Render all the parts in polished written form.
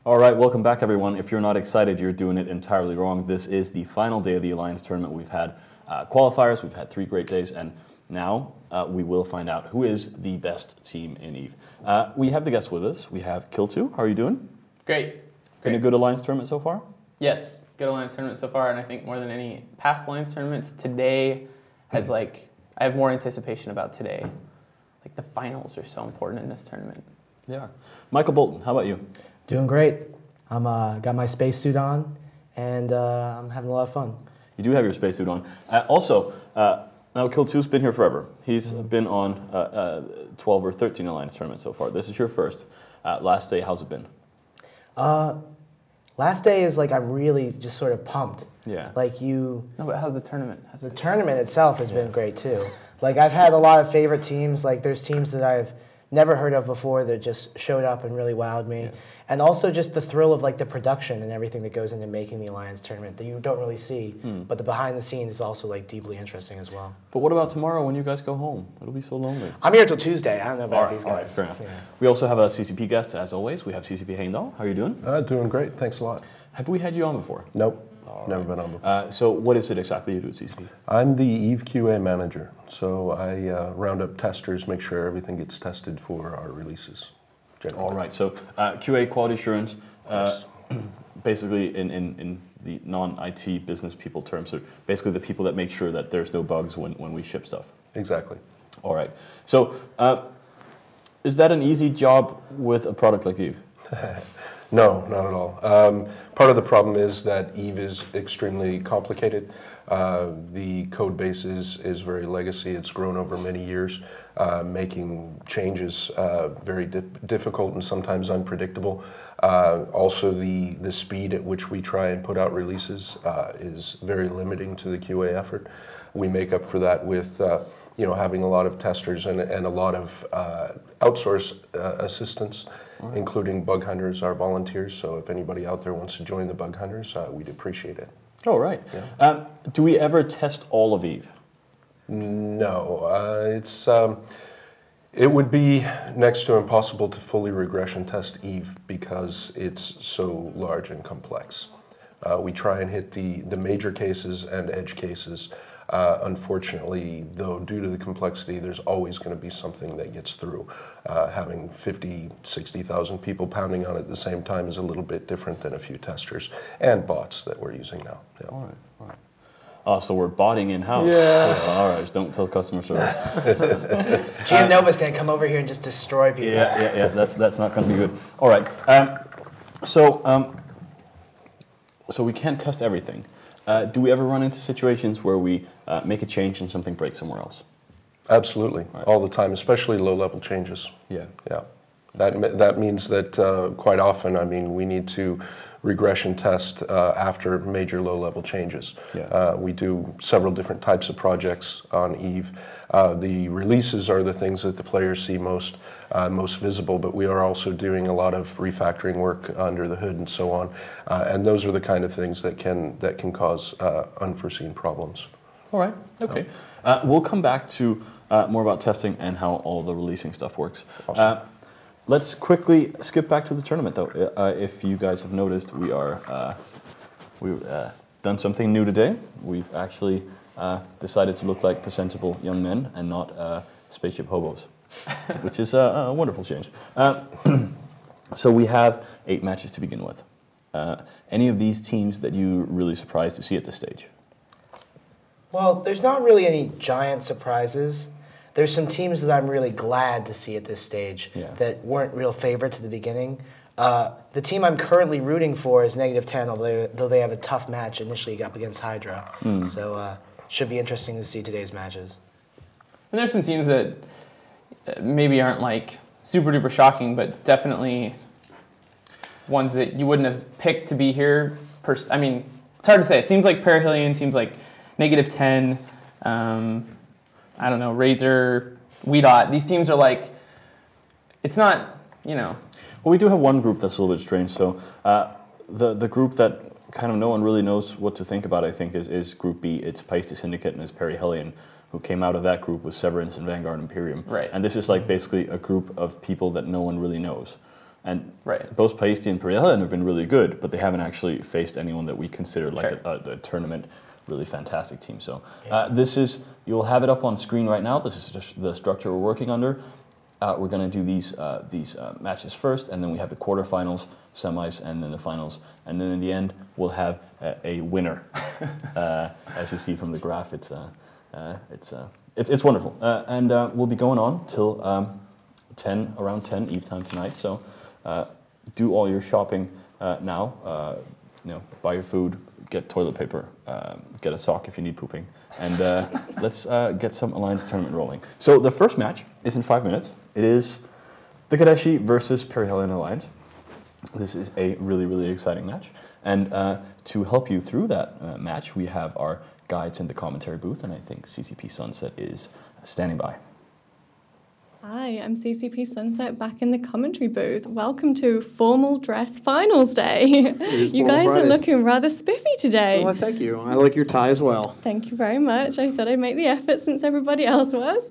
All right, welcome back, everyone. If you're not excited, you're doing it entirely wrong. This is the final day of the Alliance Tournament. We've had qualifiers, we've had 3 great days, and now we will find out who is the best team in EVE. We have the guests with us. We have Kill2. How are you doing? Great. Been a good Alliance Tournament so far? Yes, good Alliance Tournament so far, and I think more than any past Alliance Tournaments, today has I have more anticipation about today. Like the finals are so important in this tournament. They are. Michael Bolton, how about you? Doing great. I'm got my spacesuit on, and I'm having a lot of fun. You do have your spacesuit on. Now Kill2's been here forever. He's been on 12 or 13 Alliance tournaments so far. This is your first. Last day, how's it been? Last day is I'm really just sort of pumped. Yeah. No, but how's the tournament? The tournament itself has been great too. I've had a lot of favorite teams. There's teams that I've never heard of before that just showed up and really wowed me. Yeah. And also just the thrill of the production and everything that goes into making the Alliance tournament that you don't really see. But the behind the scenes is also deeply interesting as well. But what about tomorrow when you guys go home? It'll be so lonely. I'm here till Tuesday. I don't know about these guys. All right, fair enough. Yeah. We also have a CCP guest, as always. We have CCP Heimdall. How are you doing? Doing great. Thanks a lot. Have we had you on before? Nope. Never been on before. So what is it exactly you do at CCP? I'm the EVE QA manager. So I round up testers, make sure everything gets tested for our releases. Generally. All right. So QA, quality assurance, yes. Basically in the non-IT business people terms, so basically the people that make sure that there's no bugs when we ship stuff. Exactly. All right. So is that an easy job with a product like EVE? No, not at all. Part of the problem is that EVE is extremely complicated. The code base is very legacy. It's grown over many years, making changes very difficult and sometimes unpredictable. Also, the speed at which we try and put out releases is very limiting to the QA effort. We make up for that with having a lot of testers and a lot of outsource assistants, including bug hunters, our volunteers. So if anybody out there wants to join the bug hunters, we'd appreciate it. Oh, right. Yeah. Do we ever test all of EVE? No. It would be next to impossible to fully regression test EVE because it's so large and complex. We try and hit the major cases and edge cases. Unfortunately, though, due to the complexity, there's always going to be something that gets through. Having 50, 60,000 people pounding on it at the same time is a little bit different than a few testers and bots that we're using now. Yeah. All right. Oh, so we're botting in-house. Yeah. All right, don't tell customer service. GM Nova's going to come over here and just destroy people. Yeah, that's not going to be good. All right, so we can't test everything. Do we ever run into situations where we make a change and something breaks somewhere else? Absolutely, all the time, especially low-level changes. Yeah. That means that quite often, we need to regression test after major low-level changes. Yeah. We do several different types of projects on EVE. The releases are the things that the players see most visible, but we are also doing a lot of refactoring work under the hood and so on. And those are the kind of things that can cause unforeseen problems. All right, okay. We'll come back to more about testing and how all the releasing stuff works. Awesome. Let's quickly skip back to the tournament, though. If you guys have noticed, we've done something new today. We've actually decided to look like presentable young men and not spaceship hobos, which is a wonderful change. So we have 8 matches to begin with. Any of these teams that you're really surprised to see at this stage? Well, there's not really any giant surprises. There's some teams that I'm really glad to see at this stage that weren't real favorites at the beginning. The team I'm currently rooting for is -10, although they have a tough match initially up against Hydra. So should be interesting to see today's matches. And there's some teams that maybe aren't super duper shocking, but definitely ones that you wouldn't have picked to be here. It's hard to say. Teams like Perihelion, teams like -10, I don't know, Razor, Weedot. These teams are it's not, Well, we do have one group that's a little bit strange. So the group that kind of no one really knows what to think about, I think, is Group B. It's Paiste Syndicate and it's Perihelion, who came out of that group with Severance and Vanguard Imperium. Right. And this is basically a group of people that no one really knows. And Right. both Paisti and Perihelen have been really good, but they haven't actually faced anyone that we consider like a tournament really fantastic team. So you'll have it up on screen right now. This is just the structure we're working under. We're going to do these matches first, and then we have the quarterfinals, semis, and then the finals. And then in the end, we'll have a winner. As you see from the graph, it's wonderful. And we'll be going on till around 10 Eve time tonight. So do all your shopping now. Buy your food, get toilet paper, get a sock if you need pooping, and let's get some Alliance tournament rolling. So the first match is in 5 minutes. It is the Kadeshi versus Perihelen Alliance. This is a really, really exciting match. And to help you through that match, we have our guides in the commentary booth, and I think CCP Sunset is standing by. Hi, I'm CCP Sunset back in the commentary booth. Welcome to Formal Dress Finals Day. You guys are looking rather spiffy today. Well, thank you. I like your tie as well. Thank you very much. I thought I'd make the effort since everybody else was.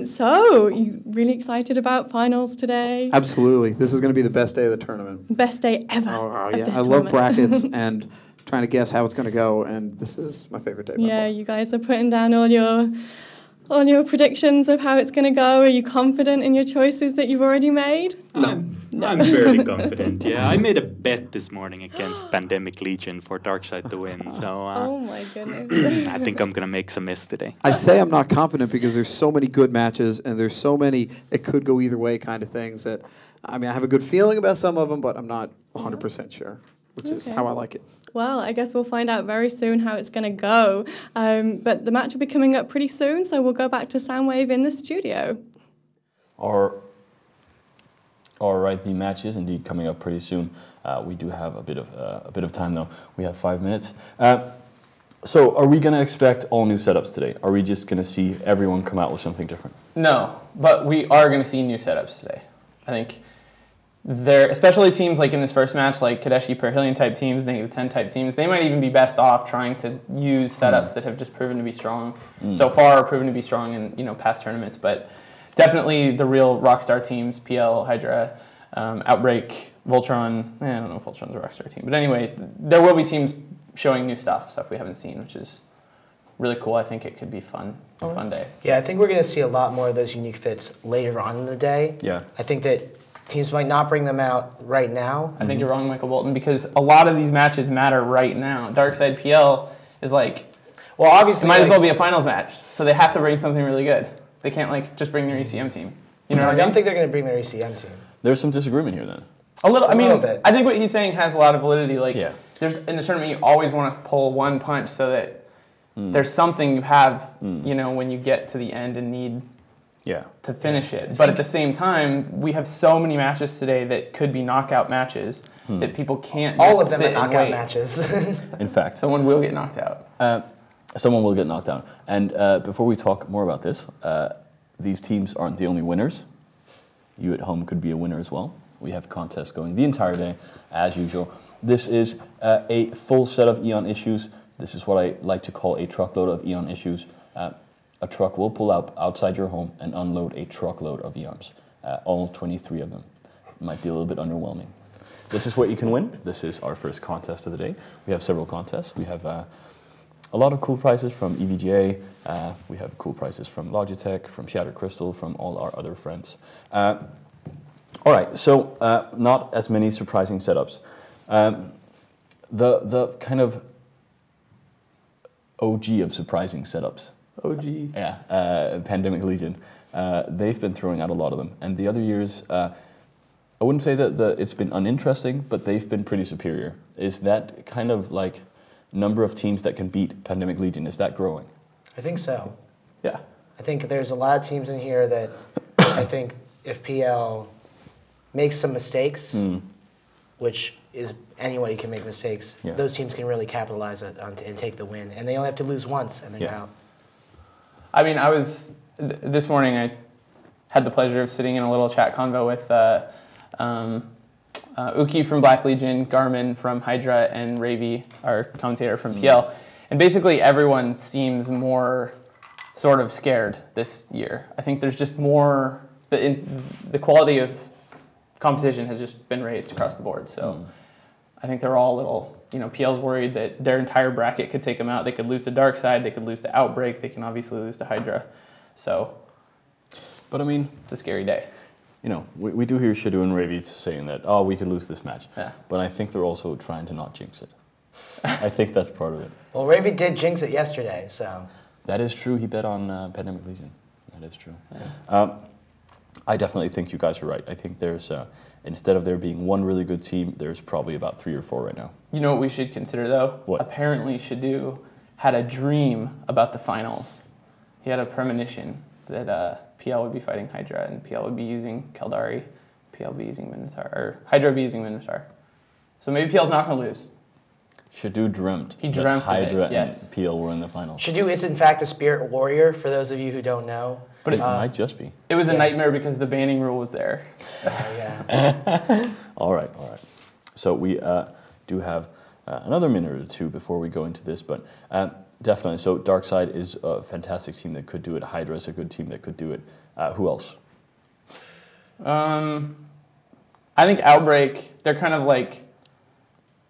So, you really excited about finals today? Absolutely. This is going to be the best day of the tournament. Best day ever. Oh, of yeah. this I love tournament. brackets and trying to guess how it's going to go, and this is my favorite day. Yeah, you guys are putting down all your predictions of how it's going to go. Are you confident in your choices that you've already made? No. I'm fairly confident, yeah. I made a bet this morning against Pandemic Legion for Darkside to win, so Oh my goodness. I think I'm going to make some miss today. I say I'm not confident because there's so many good matches and there's so many it could go either way kind of things that, I have a good feeling about some of them, but I'm not 100% sure, which is how I like it. Well, I guess we'll find out very soon how it's going to go. But the match will be coming up pretty soon, so we'll go back to Soundwave in the studio. All right, the match is indeed coming up pretty soon. We do have a bit of time though. We have 5 minutes. So, are we going to expect all new setups today? Are we just going to see everyone come out with something different? No, but we are going to see new setups today. I think especially teams like in this first match, like Kadeshi, Perihelion type teams, -10 type teams, they might even be best off trying to use setups that have just proven to be strong so far, proven to be strong in past tournaments. But definitely the real Rockstar teams, PL, Hydra, Outbreak, Voltron. I don't know if Voltron's a Rockstar team, but anyway, there will be teams showing new stuff we haven't seen, which is really cool. I think it could be fun day. Yeah, I think we're going to see a lot more of those unique fits later on in the day. Yeah. I think that teams might not bring them out right now. I think you're wrong, Michael Bolton, because a lot of these matches matter right now. Darkside PL is well, obviously, it might as well be a finals match, so they have to bring something really good. They can't just bring their ECM team. You know what I mean? I don't think they're going to bring their ECM team. There's some disagreement here then. A little bit. I think what he's saying has a lot of validity. There's in the tournament, you always want to pull one punch so that there's something you have, when you get to the end and need to finish it. But at the same time, we have so many matches today that could be knockout matches that people can't All just of them sit are and knockout wait. matches. In fact, Someone will get knocked out. someone will get knocked down. And before we talk more about this, these teams aren't the only winners. You at home could be a winner as well. We have contests going the entire day, as usual. This is a full set of Eon issues. This is what I like to call a truckload of Eon issues. A truck will pull up outside your home and unload a truckload of Eons, all 23 of them. It might be a little bit underwhelming. This is what you can win. This is our first contest of the day. We have several contests. We have a lot of cool prizes from EVGA. We have cool prizes from Logitech, from Shattered Crystal, from all our other friends. All right, so not as many surprising setups. The kind of OG of surprising setups. OG. Yeah, Pandemic Legion. They've been throwing out a lot of them. And the other years, I wouldn't say that it's been uninteresting, but they've been pretty superior. Is that kind of number of teams that can beat Pandemic Legion, is that growing? I think so. Yeah. I think there's a lot of teams in here that I think if PL makes some mistakes, which is anybody can make mistakes, those teams can really capitalize and take the win. And they only have to lose once and then you're out. I mean, this morning I had the pleasure of sitting in a little chat convo with Uki from Black Legion, Garmin from Hydra, and Ravi, our commentator from PL. And basically everyone seems more sort of scared this year. I think there's just more, the quality of competition has just been raised across the board. So I think they're all a little, PL's worried that their entire bracket could take them out. They could lose to Darkside, they could lose to Outbreak, they can obviously lose to Hydra. So, but I mean, it's a scary day. We do hear Shadu and Ravi saying that, oh, we could lose this match. Yeah. But I think they're also trying to not jinx it. I think that's part of it. Well, Ravi did jinx it yesterday, so. That is true. He bet on Pandemic Legion. That is true. Yeah. I definitely think you guys are right. I think there's, instead of there being one really good team, there's probably about 3 or 4 right now. You know what we should consider, though? What? Apparently, Shadu had a dream about the finals. He had a premonition that PL would be fighting Hydra, and PL would be using Keldari, PL would be using Minotaur, or Hydra would be using Minotaur. So maybe PL's not going to lose. Shadu dreamt He dreamt that Hydra of it, yes. and PL were in the finals. Shadu is in fact a spirit warrior, for those of you who don't know. But it might just be. It was a nightmare because the banning rule was there. Yeah. All right. So we do have another minute or two before we go into this, but definitely. So Darkside is a fantastic team that could do it. Hydra is a good team that could do it. Who else? I think Outbreak, they're kind of like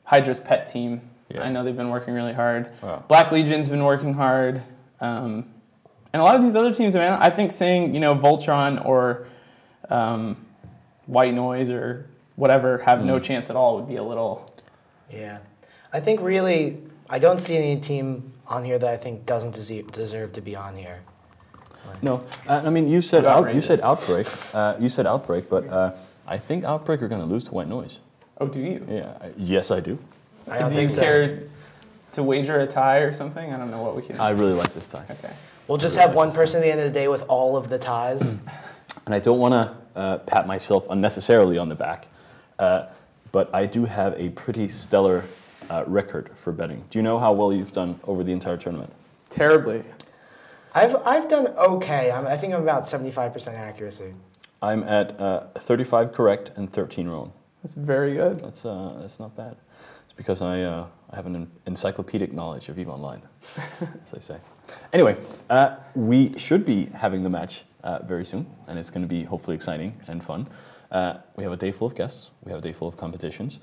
Hydra's pet team. Yeah. I know they've been working really hard. Wow. Black Legion's been working hard. And a lot of these other teams, man, I think saying, Voltron or White Noise or whatever have no chance at all would be a little... Yeah. I think really, I don't see any team on here that I think doesn't deserve to be on here. No. I mean, you said Outbreak. You said Outbreak, but I think Outbreak are going to lose to White Noise. Oh, do you? Yeah. Yes, I do. I don't do think you so. care to wager a tie or something? I don't know what we can... I really like this tie. Okay. We'll just have one person at the end of the day with all of the ties. And I don't want to pat myself unnecessarily on the back, but I do have a pretty stellar record for betting. Do you know how well you've done over the entire tournament? Terribly. I've done okay. I think I'm about 75% accuracy. I'm at 35 correct and 13 wrong. That's very good. That's not bad. It's because I have an encyclopedic knowledge of EVE Online, as I say. Anyway, we should be having the match very soon, and it's going to be hopefully exciting and fun. We have a day full of guests. We have a day full of competitions.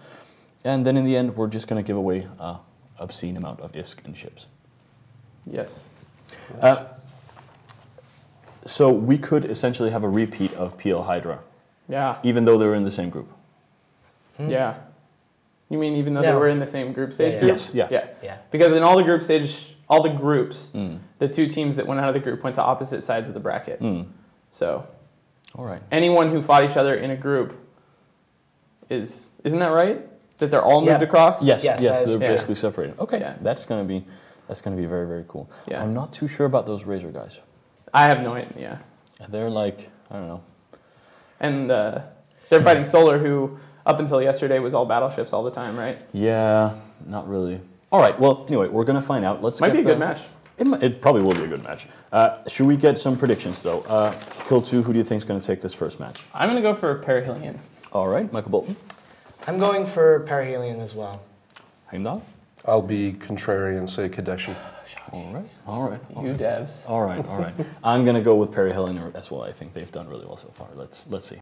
And then in the end, we're just going to give away an obscene amount of ISK and ships. Yes. So we could essentially have a repeat of PL Hydra. Yeah. Even though they're in the same group. Yeah. You mean even though they were in the same group stage group? Yes. Yeah. Because in all the group stages, all the groups, the 2 teams that went out of the group went to opposite sides of the bracket. So, all right. Anyone who fought each other in a group isn't that right? That they're all moved across? Yes. They're basically separated. Okay. Yeah. That's gonna be very, very cool. Yeah. I'm not too sure about those Razor guys. I have no idea. They're like, I don't know. And they're fighting Solar, who up until yesterday was all battleships all the time, right? Yeah, not really. All right. Well, anyway, we're gonna find out. Might be a good match. It probably will be a good match. Should we get some predictions though? Kill2, who do you think is going to take this first match? I'm going to go for Perihelion. All right, Michael Bolton. I'm going for Perihelion as well. Heimdall? I'll be contrary and say Kadeshi. All right. You devs. All right. I'm going to go with Perihelion as well. I think they've done really well so far. Let's see.